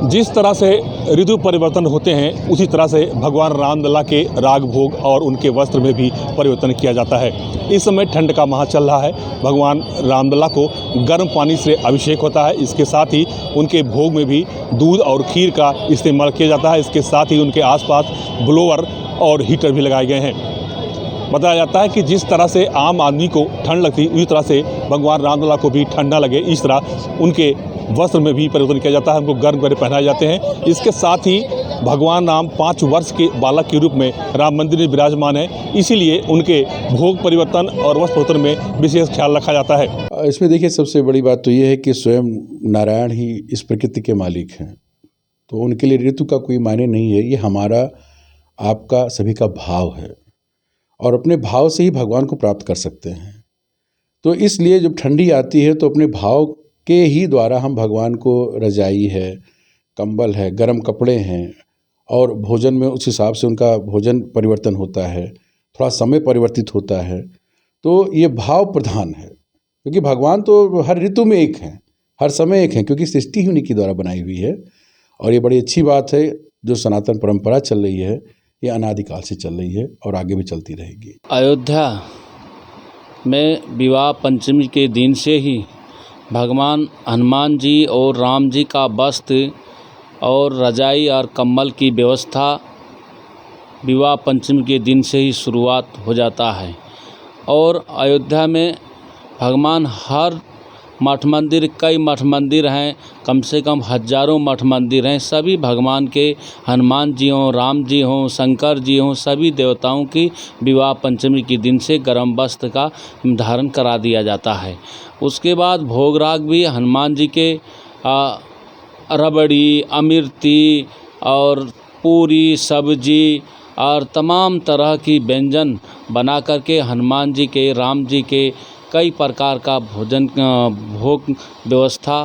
जिस तरह से ऋतु परिवर्तन होते हैं उसी तरह से भगवान रामलला के राग भोग और उनके वस्त्र में भी परिवर्तन किया जाता है। इस समय ठंड का माह चल रहा है। भगवान रामलला को गर्म पानी से अभिषेक होता है। इसके साथ ही उनके भोग में भी दूध और खीर का इस्तेमाल किया जाता है। इसके साथ ही उनके आसपास ब्लोअर और हीटर भी लगाए गए हैं। बताया जाता है कि जिस तरह से आम आदमी को ठंड लगती उसी तरह से भगवान रामलला को भी ठंड न लगे, इस तरह उनके वस्त्र में भी परिवर्तन किया जाता है। उनको गर्म कपड़े पहनाए जाते हैं। इसके साथ ही भगवान राम 5 वर्ष के बालक के रूप में राम मंदिर में विराजमान है, इसीलिए उनके भोग परिवर्तन और वस्त्र परिवर्तन में विशेष ख्याल रखा जाता है। इसमें देखिए, सबसे बड़ी बात तो ये है कि स्वयं नारायण ही इस प्रकृति के मालिक हैं, तो उनके लिए ऋतु का कोई मायने नहीं है। ये हमारा आपका सभी का भाव है और अपने भाव से ही भगवान को प्राप्त कर सकते हैं। तो इसलिए जब ठंडी आती है तो अपने भाव के ही द्वारा हम भगवान को रजाई है, कंबल है, गर्म कपड़े हैं और भोजन में उस हिसाब से उनका भोजन परिवर्तन होता है, थोड़ा समय परिवर्तित होता है। तो ये भाव प्रधान है, क्योंकि भगवान तो हर ऋतु में एक हैं, हर समय एक हैं, क्योंकि सृष्टि ही उन्हीं के द्वारा बनाई हुई है। और ये बड़ी अच्छी बात है जो सनातन परंपरा चल रही है, ये अनादिकाल से चल रही है और आगे भी चलती रहेगी। अयोध्या में विवाह पंचमी के दिन से ही भगवान हनुमान जी और राम जी का वस्त्र और रजाई और कंबल की व्यवस्था विवाह पंचमी के दिन से ही शुरुआत हो जाता है। और अयोध्या में भगवान हर मठ मंदिर, कई मठ मंदिर हैं, कम से कम हजारों मठ मंदिर हैं। सभी भगवान के, हनुमान जी हों, राम जी हों, शंकर जी हों, सभी देवताओं की विवाह पंचमी के दिन से गर्म वस्त्र का धारण करा दिया जाता है। उसके बाद भोग राग भी हनुमान जी के रबड़ी, अमृति और पूरी सब्जी और तमाम तरह की व्यंजन बना करके हनुमान जी के, राम जी के कई प्रकार का भोजन भोग व्यवस्था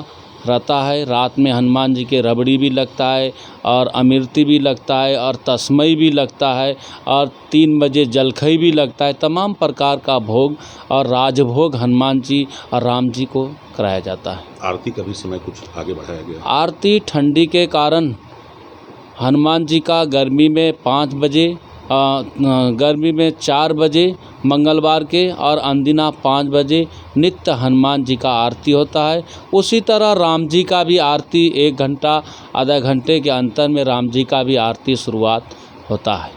रहता है। रात में हनुमान जी के रबड़ी भी लगता है और अमृति भी लगता है और तस्मई भी लगता है और 3 बजे जलखई भी लगता है। तमाम प्रकार का भोग और राजभोग हनुमान जी और राम जी को कराया जाता है। आरती का भी समय कुछ आगे बढ़ाया गया। आरती ठंडी के कारण हनुमान जी का गर्मी में 5 बजे, गर्मी में 4 बजे मंगलवार के और अंदिना 5 बजे नित्य हनुमान जी का आरती होता है। उसी तरह राम जी का भी आरती 1 घंटा, आधा घंटे के अंतर में राम जी का भी आरती शुरुआत होता है।